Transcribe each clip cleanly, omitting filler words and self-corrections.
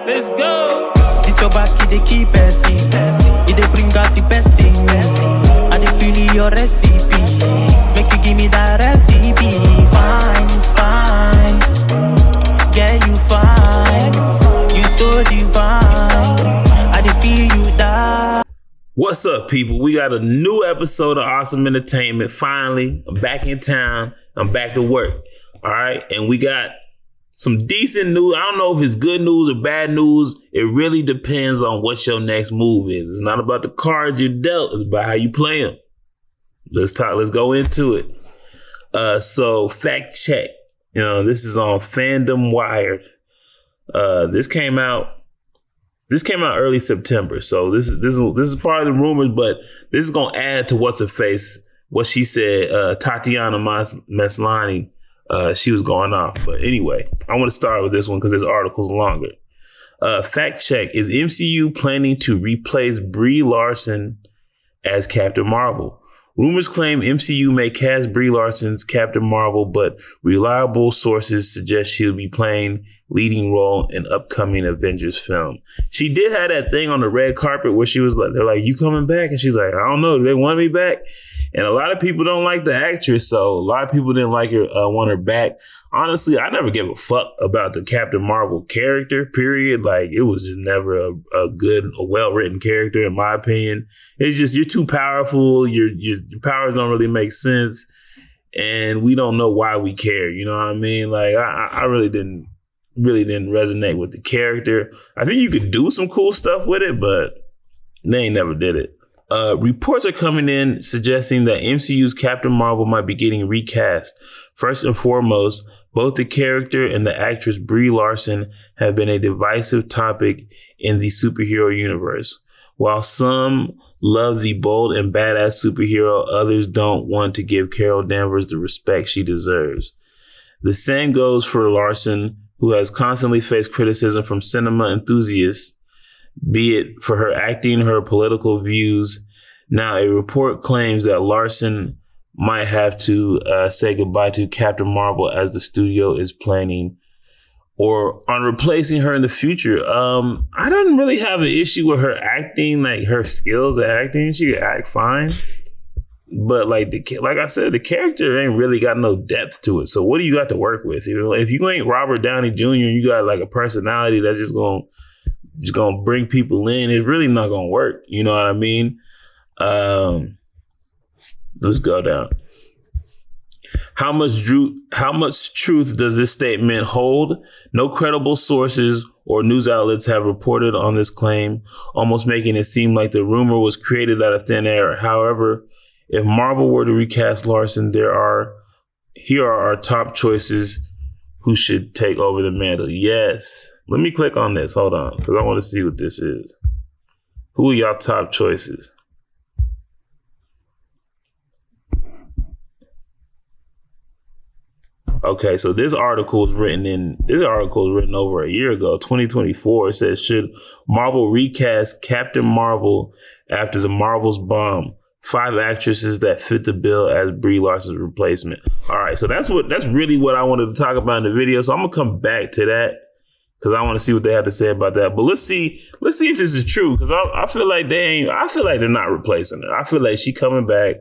Let's go. It's your back, it dey keep passing. It dey bring out the best in me. I dey feel your recipe. Make you give me that recipe. Fine, fine. Yeah, you fine. You so divine. I dey feel you die. What's up, people? We got a new episode of Awesome Entertainment. Finally, I'm back in town. I'm back to work. All right. And we got some decent news. I don't know if it's good news or bad news. It really depends on what your next move is. It's not about the cards you're dealt. It's about how you play them. Let's go into it. So fact check. This is on Fandom Wired. This came out early September. So this is part of the rumors, but this is gonna add to what's her face. What she said, Tatiana Maslany, she was going off. But anyway, I want to start with this one because this article's longer. Fact check: is MCU planning to replace Brie Larson as Captain Marvel? Rumors claim MCU may cast Brie Larson's Captain Marvel, but reliable sources suggest she'll be playing leading role in upcoming Avengers film. She did have that thing on the red carpet where she was like, they're like, you coming back? And she's like, I don't know. Do they want me back? And a lot of people don't like the actress. So a lot of people didn't like her, want her back. Honestly, I never gave a fuck about the Captain Marvel character, period. Like, it was just never a well-written character, in my opinion. It's just, you're too powerful. Your powers don't really make sense. And we don't know why we care. You know what I mean? Like, I really didn't resonate with the character. I think you could do some cool stuff with it, but they ain't never did it. Reports are coming in suggesting that MCU's Captain Marvel might be getting recast. First and foremost, both the character and the actress Brie Larson have been a divisive topic in the superhero universe. While some love the bold and badass superhero, others don't want to give Carol Danvers the respect she deserves. The same goes for Larson, who has constantly faced criticism from cinema enthusiasts, be it for her acting or her political views. Now, a report claims that Larson might have to say goodbye to Captain Marvel as the studio is planning or on replacing her in the future. I don't really have an issue with her acting, like her skills at acting. She can act fine. But like I said, the character ain't really got no depth to it. So what do you got to work with? If you ain't Robert Downey Jr. and you got like a personality that's just gonna bring people in, it's really not gonna work. You know what I mean? Let's go down. How much truth does this statement hold? No credible sources or news outlets have reported on this claim, almost making it seem like the rumor was created out of thin air. However, if Marvel were to recast Larson, here are our top choices who should take over the mantle. Yes. Let me click on this. Hold on, because I want to see what this is. Who are y'all top choices? Okay, so this article was written over a year ago, 2024. It says, should Marvel recast Captain Marvel after the Marvels bomb? 5 actresses that fit the bill as Brie Larson's replacement. All right, so that's really what I wanted to talk about in the video. So I'm gonna come back to that because I want to see what they have to say about that. But let's see if this is true, because I feel like they're not replacing her. I feel like she coming back.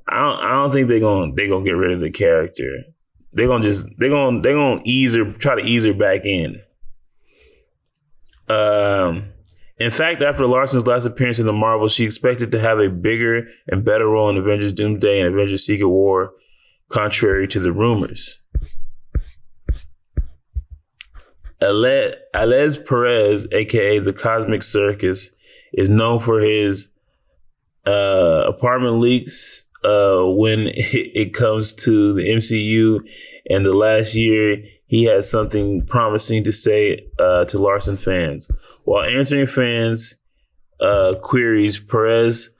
I don't think they're gonna get rid of the character. They're gonna try to ease her back in. In fact, after Larson's last appearance in the Marvel, she expected to have a bigger and better role in Avengers Doomsday and Avengers Secret War, contrary to the rumors. Alex Perez, aka the Cosmic Circus, is known for his apartment leaks when it comes to the MCU. And the last year, he had something promising to say to Larson fans. While answering fans' queries, Perez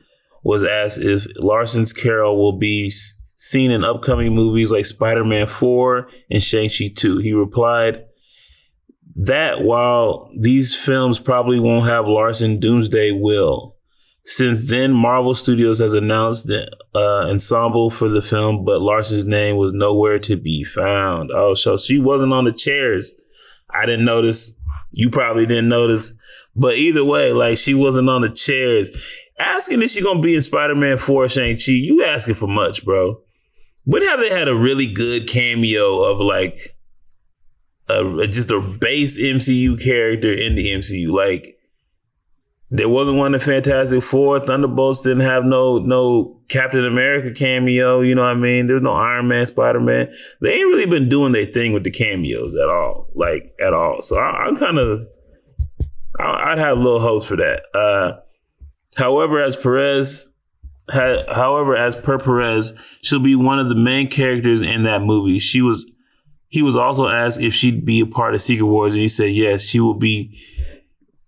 was asked if Larson's Carol will be seen in upcoming movies like Spider-Man 4 and Shang-Chi 2. He replied that while these films probably won't have Larson, Doomsday will. Since then, Marvel Studios has announced the ensemble for the film, but Larson's name was nowhere to be found. Oh, so she wasn't on the chairs. I didn't notice You probably didn't notice. But either way, like, she wasn't on the chairs. Asking if she's going to be in Spider-Man 4 Shang-Chi, you asking for much, bro. When have they had a really good cameo of, like, just a base MCU character in the MCU? Like, there wasn't one in Fantastic Four. Thunderbolts didn't have no Captain America cameo. You know what I mean? There's no Iron Man, Spider-Man. They ain't really been doing their thing with the cameos at all. Like, at all. So I'm kind of... I'd have little hopes for that. However, as per Perez, she'll be one of the main characters in that movie. He was also asked if she'd be a part of Secret Wars, and he said yes, she will be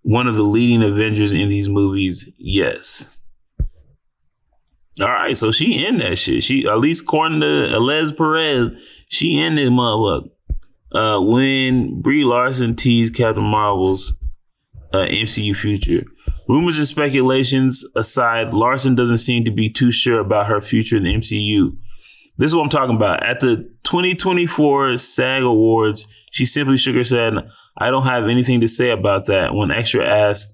one of the leading Avengers in these movies. Yes. All right, so she in that shit. She, at least according to Alez Perez, she in this motherfucker. When Brie Larson teased Captain Marvel's MCU future. Rumors and speculations aside, Larson doesn't seem to be too sure about her future in the MCU. This is what I'm talking about. At the 2024 SAG Awards, she simply shook her head. I don't have anything to say about that when Extra asked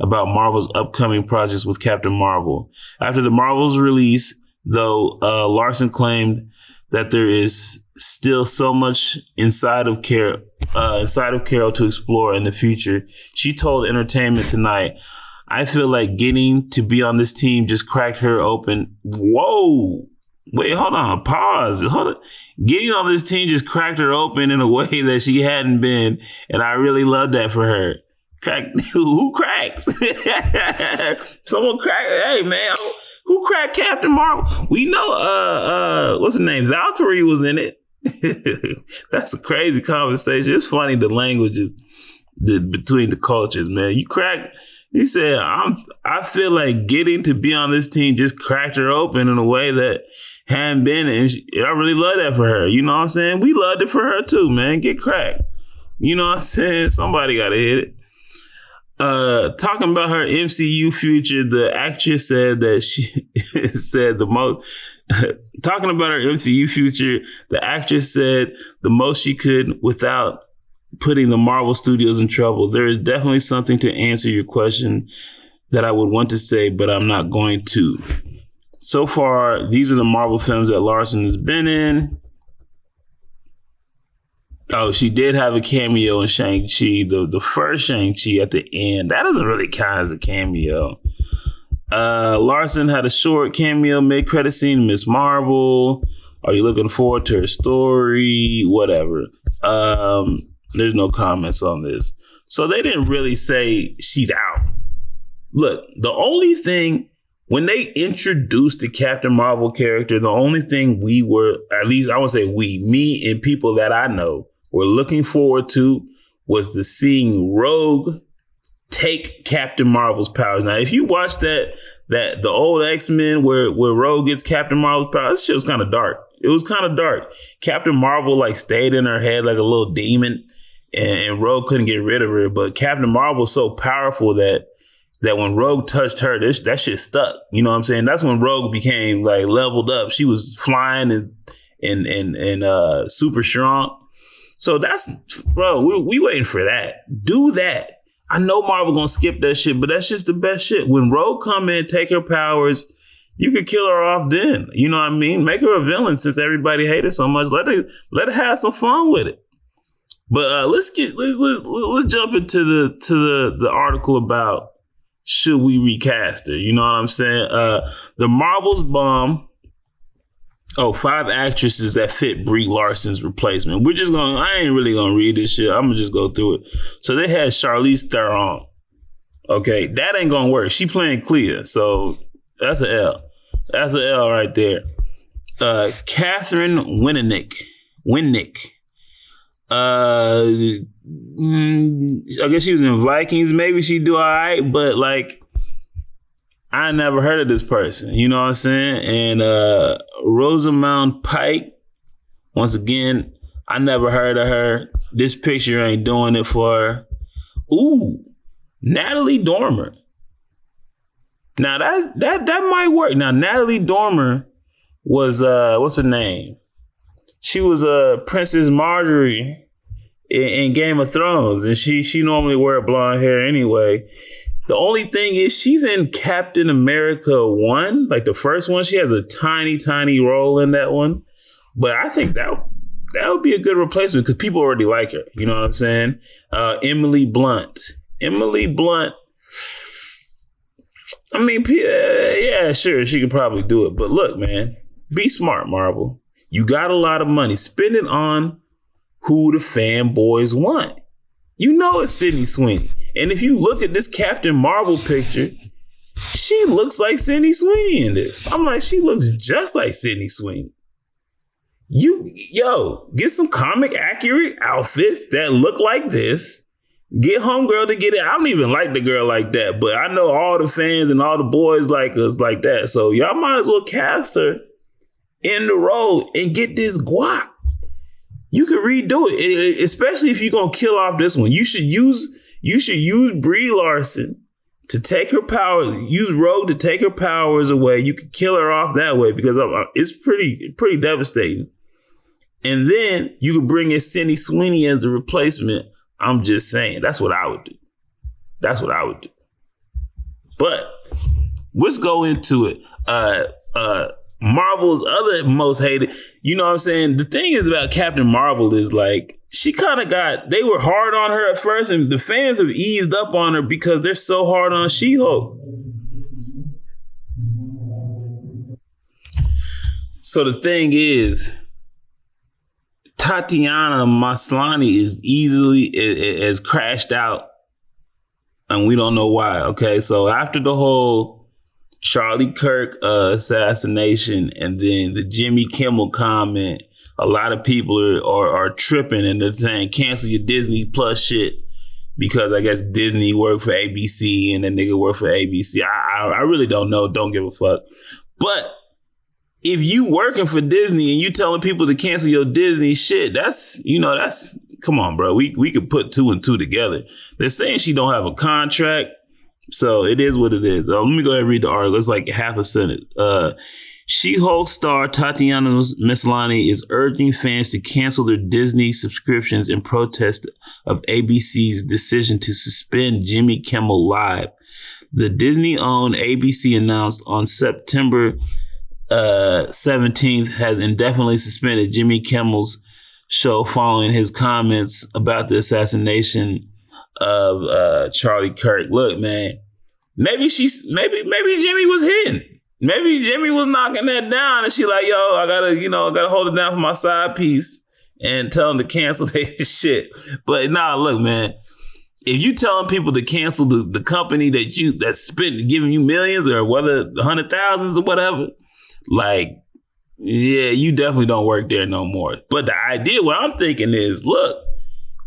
about Marvel's upcoming projects with Captain Marvel. After the Marvel's release, though, Larson claimed that there is still so much inside of Carol to explore in the future. She told Entertainment Tonight, I feel like getting to be on this team just cracked her open. Whoa. Wait, hold on. Pause. Hold on. Getting on this team just cracked her open in a way that she hadn't been. And I really love that for her. Who cracked? Someone cracked. Hey, man. Who cracked Captain Marvel? We know, what's her name? Valkyrie was in it. That's a crazy conversation. It's funny, the languages between the cultures, man. You cracked. He said, I feel like getting to be on this team just cracked her open in a way that hadn't been. And I really love that for her. You know what I'm saying? We loved it for her too, man. Get cracked. You know what I'm saying? Somebody got to hit it. Talking about her MCU future, the actress said that she said the most. Talking about her MCU future, the actress said the most she could without putting the Marvel Studios in trouble. There is definitely something to answer your question that I would want to say, but I'm not going to. So far, these are the Marvel films that Larson has been in. Oh, she did have a cameo in Shang-Chi, the first Shang-Chi at the end. That doesn't really count as a cameo. Larson had a short cameo mid-credit scene in Ms. Marvel. Are you looking forward to her story? Whatever. There's no comments on this. So they didn't really say she's out. Look, the only thing, when they introduced the Captain Marvel character, the only thing we were, at least I would say me and people that I know, were looking forward to was to seeing Rogue take Captain Marvel's powers. Now, if you watch the old X-Men where Rogue gets Captain Marvel's powers, this shit was kind of dark. It was kind of dark. Captain Marvel like stayed in her head like a little demon, and Rogue couldn't get rid of her. But Captain Marvel was so powerful that when Rogue touched her, that shit stuck. You know what I'm saying? That's when Rogue became like leveled up. She was flying and super strong. So that's, bro, we waiting for that. Do that. I know Marvel gonna skip that shit, but that's just the best shit. When Rogue come in, take her powers, you could kill her off then. You know what I mean? Make her a villain since everybody hated her so much. Let her have some fun with it. But let's jump into the article about should we recast her? You know what I'm saying? The Marvel's bomb. 5 actresses that fit Brie Larson's replacement. I ain't really gonna read this shit. I'm gonna just go through it. So they had Charlize Theron. Okay, that ain't gonna work. She playing Clea, so that's an L. That's an L right there. Catherine Winnick. I guess she was in Vikings. Maybe she'd do all right, but like, I never heard of this person. You know what I'm saying? And Rosamund Pike, once again, I never heard of her. This picture ain't doing it for her. Ooh, Natalie Dormer. Now that might work. Now Natalie Dormer was what's her name? She was Princess Marjorie in Game of Thrones, and she normally wear blonde hair anyway. The only thing is she's in Captain America 1, like the first one. She has a tiny role in that one. But I think that would be a good replacement because people already like her. You know what I'm saying? Emily Blunt. I mean, yeah, sure, she could probably do it. But look, man, be smart, Marvel. You got a lot of money. Spend it on who the fanboys want. You know it's Sydney Sweeney. And if you look at this Captain Marvel picture, she looks like Sydney Sweeney in this. I'm like, she looks just like Sydney Sweeney. Get some comic accurate outfits that look like this. Get homegirl to get it. I don't even like the girl like that, but I know all the fans and all the boys like us like that. So y'all might as well cast her in the role and get this guap. You can redo it, especially if you're gonna kill off this one. You should use Brie Larson to take her powers. Use Rogue to take her powers away. You could kill her off that way because it's pretty devastating. And then you could bring in Sydney Sweeney as the replacement. I'm just saying, that's what I would do. But let's go into it. Marvel's other most hated, you know what I'm saying? The thing is about Captain Marvel is like, they were hard on her at first, and the fans have eased up on her because they're so hard on She-Hulk. So the thing is, Tatiana Maslany has crashed out, and we don't know why. Okay, so after the whole Charlie Kirk assassination and then the Jimmy Kimmel comment, a lot of people are tripping and they're saying cancel your Disney Plus shit because I guess Disney worked for ABC and the nigga worked for ABC. I really don't know. Don't give a fuck. But if you working for Disney and you telling people to cancel your Disney shit, that's come on, bro. We could put 2 and 2 together. They're saying she don't have a contract. So it is what it is. Let me go ahead and read the article. It's like half a sentence. She-Hulk star Tatiana Maslany is urging fans to cancel their Disney subscriptions in protest of ABC's decision to suspend Jimmy Kimmel Live. The Disney-owned ABC announced on September 17th has indefinitely suspended Jimmy Kimmel's show following his comments about the assassination of Charlie Kirk. Look, man, maybe Jimmy was hidden. Maybe Jimmy was knocking that down and she like, yo, I gotta hold it down for my side piece and tell them to cancel their shit. But nah, look, man, if you telling people to cancel the company that's spent giving you millions or whether hundred thousands or whatever, like, yeah, you definitely don't work there no more. But the idea, what I'm thinking is, look,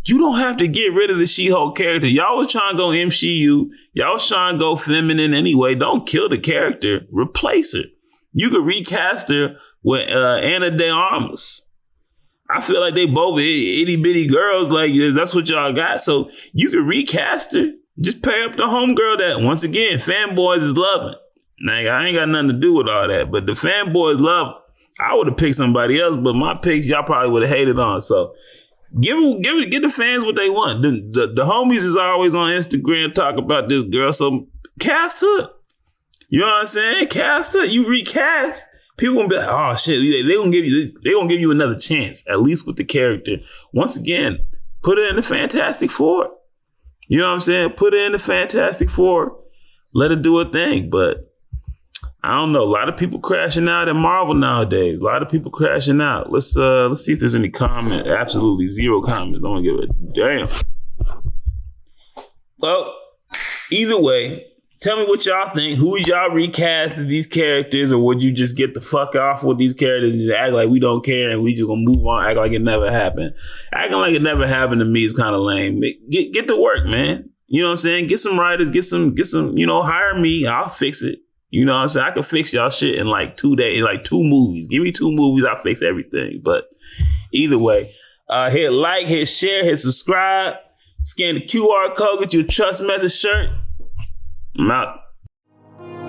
you don't have to get rid of the She-Hulk character. Y'all was trying to go MCU. Y'all was trying to go feminine anyway. Don't kill the character. Replace her. You could recast her with Ana de Armas. I feel like they both itty bitty girls. Like, that's what y'all got. So you could recast her. Just pay up the homegirl that, once again, fanboys is loving. Now, I ain't got nothing to do with all that. But the fanboys love. I would have picked somebody else, but my picks y'all probably would have hated on. So give the fans what they want. The homies is always on Instagram talk about this girl, so cast her. You know what I'm saying? Cast her. You recast. People gonna be like, oh shit, they gonna give you another chance, at least with the character. Once again, put her in the Fantastic Four. You know what I'm saying? Put her in the Fantastic Four. Let her do her thing. But I don't know. A lot of people crashing out at Marvel nowadays. A lot of people crashing out. Let's see if there's any comment. Absolutely zero comments. Don't give a damn. Well, either way, tell me what y'all think. Who y'all recast as these characters, or would you just get the fuck off with these characters and just act like we don't care and we just gonna move on, act like it never happened? Acting like it never happened to me is kind of lame. Get to work, man. You know what I'm saying? Get some writers, get some, hire me. I'll fix it. You know what I'm saying? I can fix y'all shit in like 2 days, like 2 movies. Give me 2 movies, I'll fix everything. But either way, hit like, hit share, hit subscribe, scan the QR code, get you a Trust Method shirt. I'm out.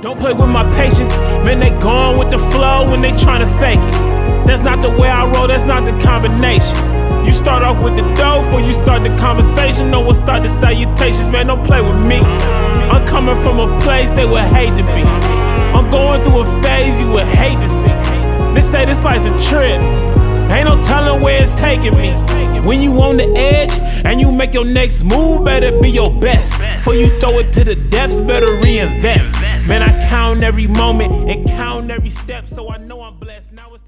Don't play with my patience, man, they gone with the flow when they trying to fake it. That's not the way I roll, that's not the combination. You start off with the dough before you start the conversation. No one start the salutations, man, don't play with me. I'm coming from a place they would hate to be. I'm going through a phase you would hate to see. They say this life's a trip, ain't no telling where it's taking me. When you on the edge and you make your next move, better be your best. Before you throw it to the depths, better reinvest. Man, I count every moment and count every step, so I know I'm blessed. Now it's